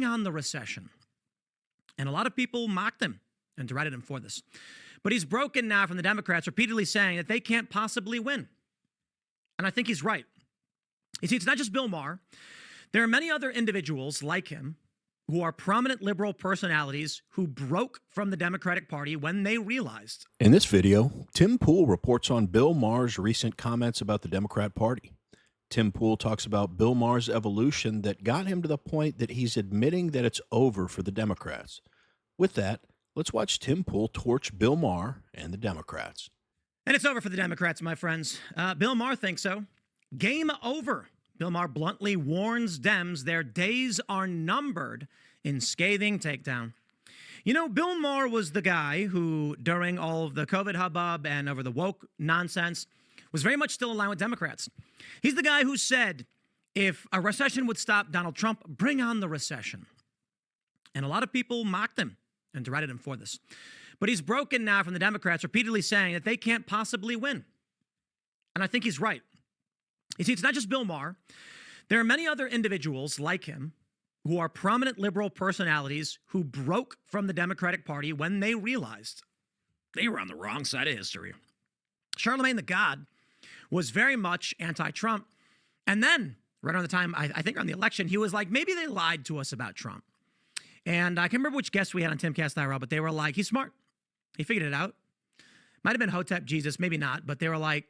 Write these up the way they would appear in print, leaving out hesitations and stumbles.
on the recession. And a lot of people mocked him and derided him for this. But he's broken now from the Democrats repeatedly saying that they can't possibly win. And I think he's right. You see, it's not just Bill Maher. There are many other individuals like him who are prominent liberal personalities who broke from the Democratic Party when they realized. In this video, Tim Pool reports on Bill Maher's recent comments about the Democrat Party. Tim Pool talks about Bill Maher's evolution that got him to the point that he's admitting that it's over for the Democrats. With that, let's watch Tim Pool torch Bill Maher and the Democrats. And it's over for the Democrats, my friends. Bill Maher thinks so. Game over. Bill Maher bluntly warns Dems their days are numbered in scathing takedown. You know, Bill Maher was the guy who, during all of the COVID hubbub and over the woke nonsense, was very much still aligned with Democrats. He's the guy who said, if a recession would stop Donald Trump, bring on the recession. And a lot of people mocked him and derided him for this. But he's broken now from the Democrats repeatedly saying that they can't possibly win. And I think he's right. You see, it's not just Bill Maher. There are many other individuals like him who are prominent liberal personalities who broke from the Democratic Party when they realized they were on the wrong side of history. Charlemagne the God was very much anti-Trump. And then, right around the time, I think on the election, he was like, maybe they lied to us about Trump. And I can't remember which guest we had on Timcast IRL, but they were like, he's smart. He figured it out. Might have been Hotep Jesus, maybe not, but they were like,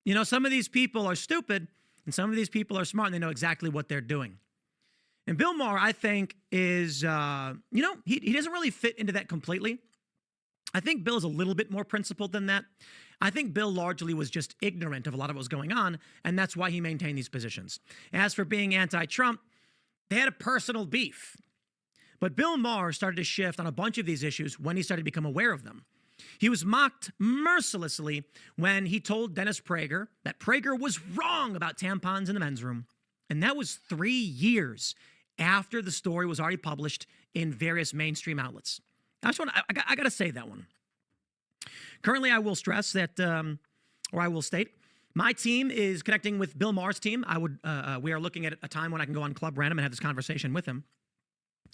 you know, some of these people are stupid and some of these people are smart and they know exactly what they're doing. And Bill Maher, I think, is, he doesn't really fit into that completely. I think Bill is a little bit more principled than that. I think Bill largely was just ignorant of a lot of what was going on, and that's why he maintained these positions. As for being anti-Trump, they had a personal beef. But Bill Maher started to shift on a bunch of these issues when he started to become aware of them. He was mocked mercilessly when he told Dennis Prager that Prager was wrong about tampons in the men's room. And that was 3 years after the story was already published in various mainstream outlets. I got to say that one. Currently, I will stress that, or I will state, my team is connecting with Bill Maher's team. We are looking at a time when I can go on Club Random and have this conversation with him.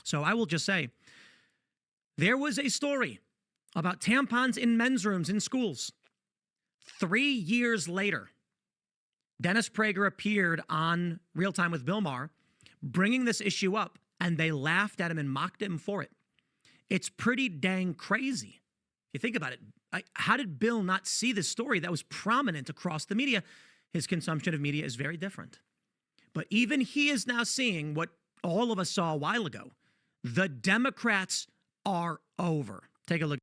So I will just say, there was a story about tampons in men's rooms in schools. 3 years later, Dennis Prager appeared on Real Time with Bill Maher, bringing this issue up, and they laughed at him and mocked him for it. It's pretty dang crazy. If you think about it, how did Bill not see this story that was prominent across the media? His consumption of media is very different. But even he is now seeing what all of us saw a while ago. The Democrats are over. Take a look.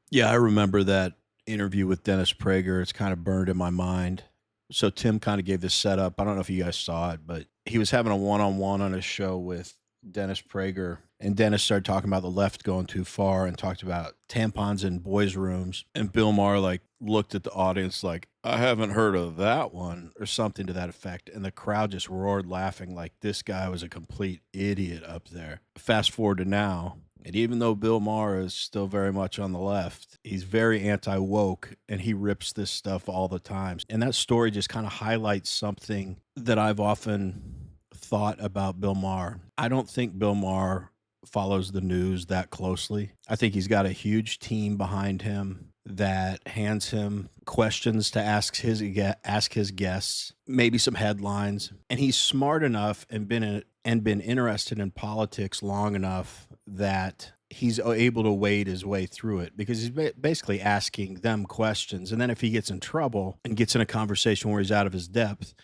Yeah, I remember that interview with Dennis Prager. It's kind of burned in my mind. So Tim kind of gave this setup. I don't know if you guys saw it, but he was having a one-on-one on a show with Dennis Prager, and Dennis started talking about the left going too far and talked about tampons in boys' rooms. And Bill Maher looked at the audience like, I haven't heard of that one, or something to that effect. And the crowd just roared laughing like this guy was a complete idiot up there. Fast forward to now, and even though Bill Maher is still very much on the left, he's very anti-woke and he rips this stuff all the time. And that story just kind of highlights something that I've often thought about Bill Maher. I don't think Bill Maher follows the news that closely. I think he's got a huge team behind him that hands him questions to ask his guests, maybe some headlines. And he's smart enough and been interested in politics long enough that he's able to wade his way through it, because he's basically asking them questions. And then if he gets in trouble and gets in a conversation where he's out of his depth,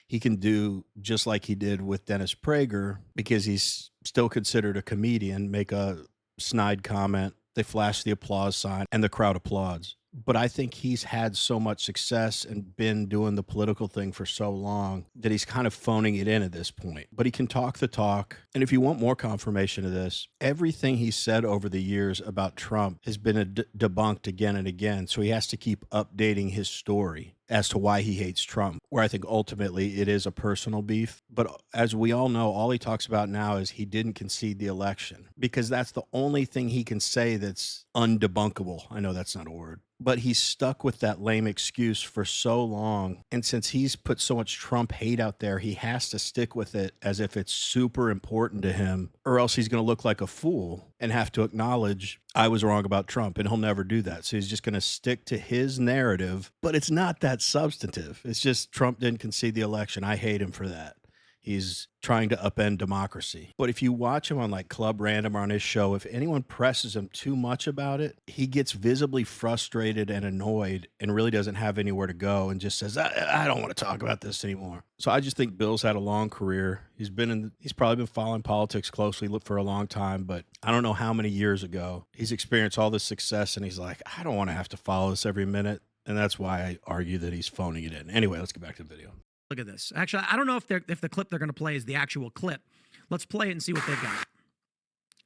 he can do just like he did with Dennis Prager, because he's still considered a comedian, make a snide comment, they flash the applause sign, and the crowd applauds. But I think he's had so much success and been doing the political thing for so long that he's kind of phoning it in at this point. But he can talk the talk. And if you want more confirmation of this, everything he said over the years about Trump has been debunked again and again. So he has to keep updating his story as to why he hates Trump, where I think ultimately it is a personal beef. But as we all know, all he talks about now is he didn't concede the election, because that's the only thing he can say that's undebunkable. I know that's not a word. but he's stuck with that lame excuse for so long. And since he's put so much Trump hate out there, he has to stick with it as if it's super important to him, or else he's going to look like a fool and have to acknowledge I was wrong about Trump, and he'll never do that. So he's just going to stick to his narrative, but it's not that substantive. It's just Trump didn't concede the election. I hate him for that. He's trying to upend democracy. But if you watch him on like Club Random or on his show, if anyone presses him too much about it, he gets visibly frustrated and annoyed and really doesn't have anywhere to go and just says, I don't want to talk about this anymore. So I just think Bill's had a long career. He's probably been following politics closely for a long time, but I don't know how many years ago he's experienced all this success and he's like, I don't want to have to follow this every minute. And that's why I argue that he's phoning it in. Anyway, let's get back to the video. Look at this. Actually, I don't know if the clip they're going to play is the actual clip. Let's play it and see what they've got.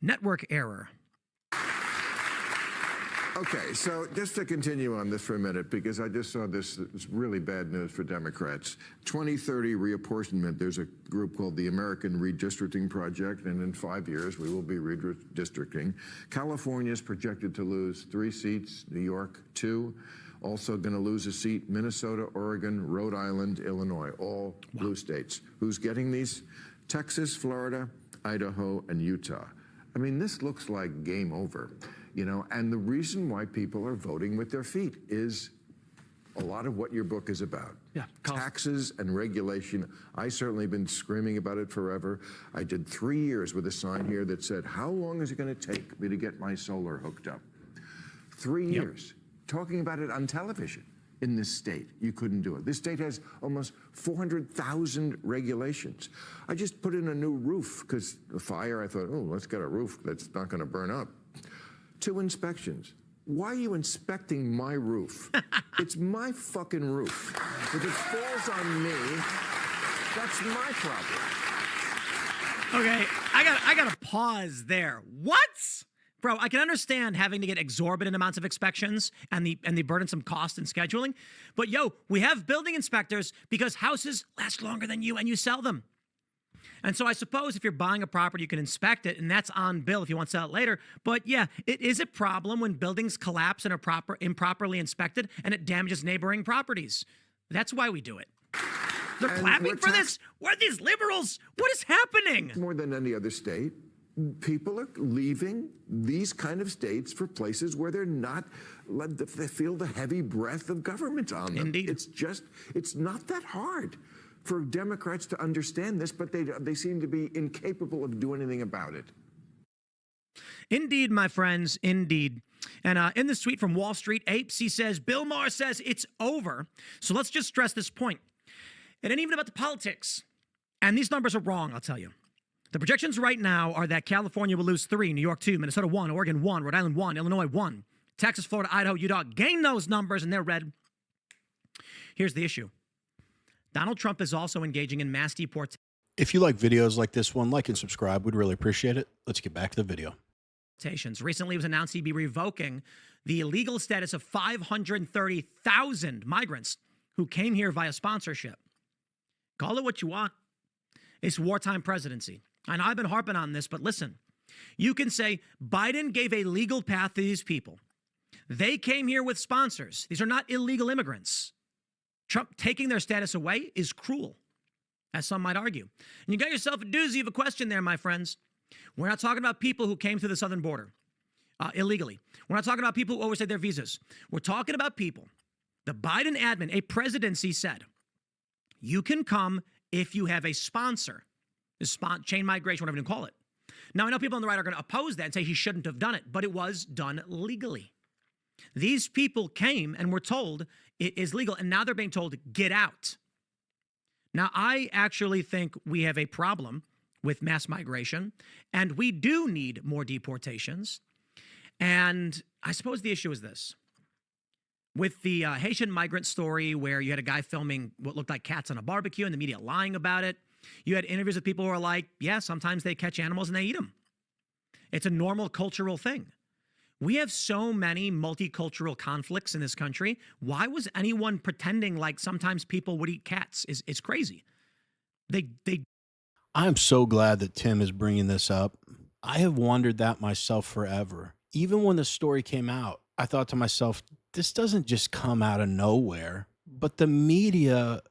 Network error. Okay, so just to continue on this for a minute, because I just saw this really bad news for Democrats. 2030 reapportionment, there's a group called the American Redistricting Project, and in 5 years we will be redistricting. California is projected to lose 3 seats, New York 2. Also going to lose a seat, Minnesota, Oregon, Rhode Island, Illinois, all blue states. Who's getting these? Texas, Florida, Idaho, and Utah. I mean, this looks like game over, you know, and the reason why people are voting with their feet is a lot of what your book is about. Yeah, taxes and regulation. I certainly been screaming about it forever. I did 3 years with a sign here that said, how long is it going to take me to get my solar hooked up? 3 years. Talking about it on television in this state. You couldn't do it. This state has almost 400,000 regulations. I just put in a new roof because the fire, I thought, oh, let's get a roof that's not going to burn up. 2 inspections. Why are you inspecting my roof? It's my fucking roof. If it falls on me, that's my problem. Okay, I got to pause there. What? Bro, I can understand having to get exorbitant amounts of inspections and the burdensome cost and scheduling, but yo, we have building inspectors because houses last longer than you and you sell them. And so I suppose if you're buying a property, you can inspect it, and that's on Bill if you want to sell it later. But yeah, it is a problem when buildings collapse and are improperly inspected and it damages neighboring properties. That's why we do it. They're clapping for this? What are these liberals? What is happening? More than any other state. People are leaving these kind of states for places where they're not, they feel the heavy breath of government on them. Indeed. It's not that hard for Democrats to understand this, but they seem to be incapable of doing anything about it. Indeed, my friends, indeed. And in this tweet from Wall Street Apes, he says, Bill Maher says it's over. So let's just stress this point. It ain't even about the politics. And these numbers are wrong, I'll tell you. The projections right now are that California will lose 3, New York 2, Minnesota 1, Oregon 1, Rhode Island 1, Illinois 1, Texas, Florida, Idaho, Utah gain those numbers, and they're red. Here's the issue. Donald Trump is also engaging in mass deportations. If you like videos like this one, like and subscribe. We'd really appreciate it. Let's get back to the video. Recently, it was announced he'd be revoking the legal status of 530,000 migrants who came here via sponsorship. Call it what you want. It's wartime presidency. And I've been harping on this, but listen, you can say Biden gave a legal path to these people. They came here with sponsors. These are not illegal immigrants. Trump taking their status away is cruel, as some might argue. And you got yourself a doozy of a question there, my friends. We're not talking about people who came through the southern border illegally. We're not talking about people who overstayed their visas. We're talking about people. The Biden admin, a presidency said, you can come if you have a sponsor. Chain migration, whatever you call it. Now, I know people on the right are going to oppose that and say he shouldn't have done it, but it was done legally. These people came and were told it is legal, and now they're being told, get out. Now, I actually think we have a problem with mass migration, and we do need more deportations. And I suppose the issue is this. With the Haitian migrant story where you had a guy filming what looked like cats on a barbecue and the media lying about it, you had interviews with people who are like, yeah, sometimes they catch animals and they eat them. It's a normal cultural thing. We have so many multicultural conflicts in this country. Why was anyone pretending like sometimes people would eat cats? It's crazy. I'm so glad that Tim is bringing this up. I have wondered that myself forever. Even when the story came out, I thought to myself, this doesn't just come out of nowhere, but the media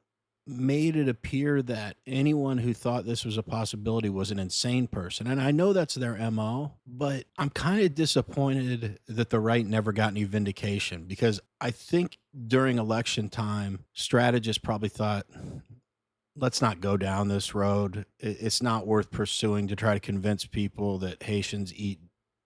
made it appear that anyone who thought this was a possibility was an insane person. And I know that's their MO, but I'm kind of disappointed that the right never got any vindication, because I think during election time, strategists probably thought, let's not go down this road. It's not worth pursuing to try to convince people that Haitians eat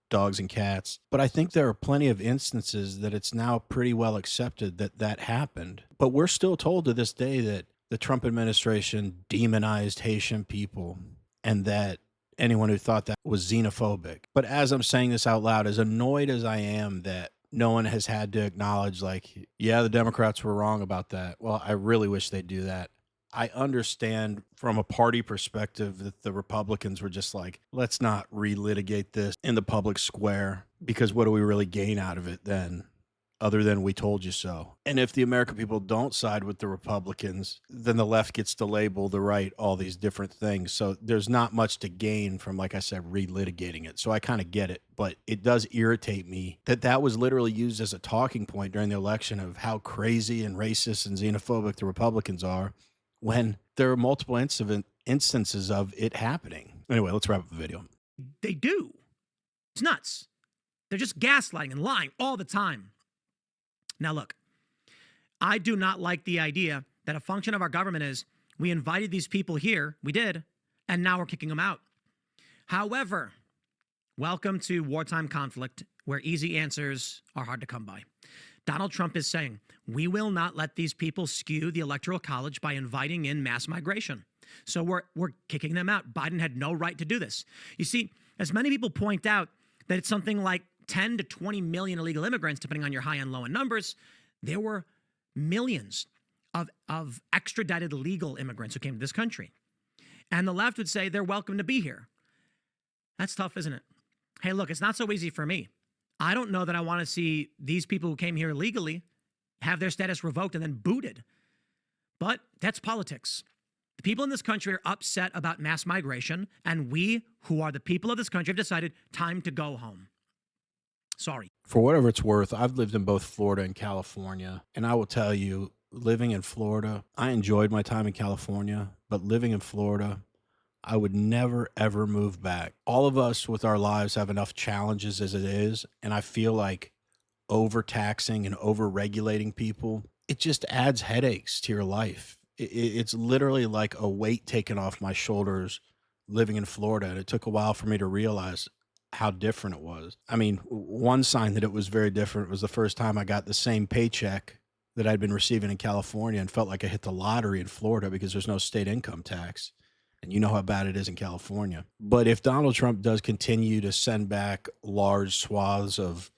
dogs and cats. But I think there are plenty of instances that it's now pretty well accepted that that happened. But we're still told to this day that the Trump administration demonized Haitian people and that anyone who thought that was xenophobic. But as I'm saying this out loud, as annoyed as I am that no one has had to acknowledge, like, yeah, the Democrats were wrong about that. Well, I really wish they'd do that. I understand from a party perspective that the Republicans were just like, let's not relitigate this in the public square, because what do we really gain out of it then, other than we told you so? And if the American people don't side with the Republicans, then the left gets to label the right all these different things. So there's not much to gain from, like I said, relitigating it. So I kind of get it, but it does irritate me that that was literally used as a talking point during the election of how crazy and racist and xenophobic the Republicans are, when there are multiple instances of it happening. Anyway, let's wrap up the video. They do. It's nuts. They're just gaslighting and lying all the time. Now, look, I do not like the idea that a function of our government is we invited these people here, we did, and now we're kicking them out. However, welcome to wartime conflict where easy answers are hard to come by. Donald Trump is saying, we will not let these people skew the Electoral College by inviting in mass migration. So we're kicking them out. Biden had no right to do this. You see, as many people point out that it's something like 10 to 20 million illegal immigrants, depending on your high and low end numbers, there were millions of extradited legal immigrants who came to this country. And the left would say they're welcome to be here. That's tough, isn't it? Hey, look, it's not so easy for me. I don't know that I want to see these people who came here illegally have their status revoked and then booted. But that's politics. The people in this country are upset about mass migration, and we, who are the people of this country, have decided time to go home. Sorry. For whatever it's worth, I've lived in both Florida and California, and I will tell you, living in Florida, I enjoyed my time in California, but living in Florida, I would never, ever move back. All of us with our lives have enough challenges as it is, and I feel like overtaxing and overregulating people, it just adds headaches to your life. It's literally like a weight taken off my shoulders living in Florida, and it took a while for me to realize how different it was. I mean, one sign that it was very different was the first time I got the same paycheck that I'd been receiving in California and felt like I hit the lottery in Florida because there's no state income tax. And you know how bad it is in California. But if Donald Trump does continue to send back large swaths of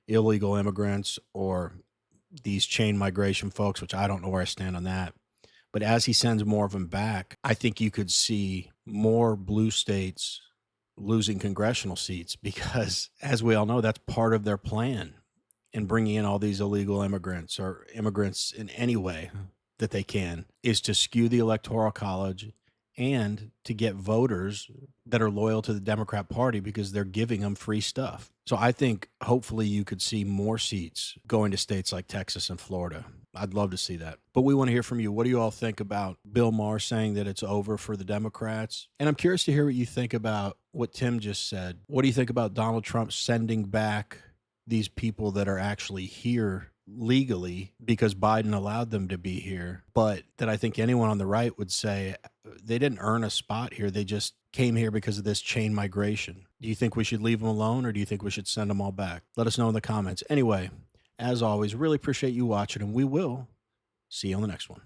illegal immigrants or these chain migration folks, which I don't know where I stand on that, but as he sends more of them back, I think you could see more blue states losing congressional seats because, as we all know, that's part of their plan in bringing in all these illegal immigrants or immigrants in any way that they can, is to skew the Electoral College and to get voters that are loyal to the Democrat Party because they're giving them free stuff. So I think hopefully you could see more seats going to states like Texas and Florida. I'd love to see that. But we want to hear from you. What do you all think about Bill Maher saying that it's over for the Democrats? And I'm curious to hear what you think about what Tim just said. What do you think about Donald Trump sending back these people that are actually here legally because Biden allowed them to be here, but that I think anyone on the right would say they didn't earn a spot here. They just came here because of this chain migration. Do you think we should leave them alone, or do you think we should send them all back? Let us know in the comments. Anyway, as always, really appreciate you watching, and we will see you on the next one.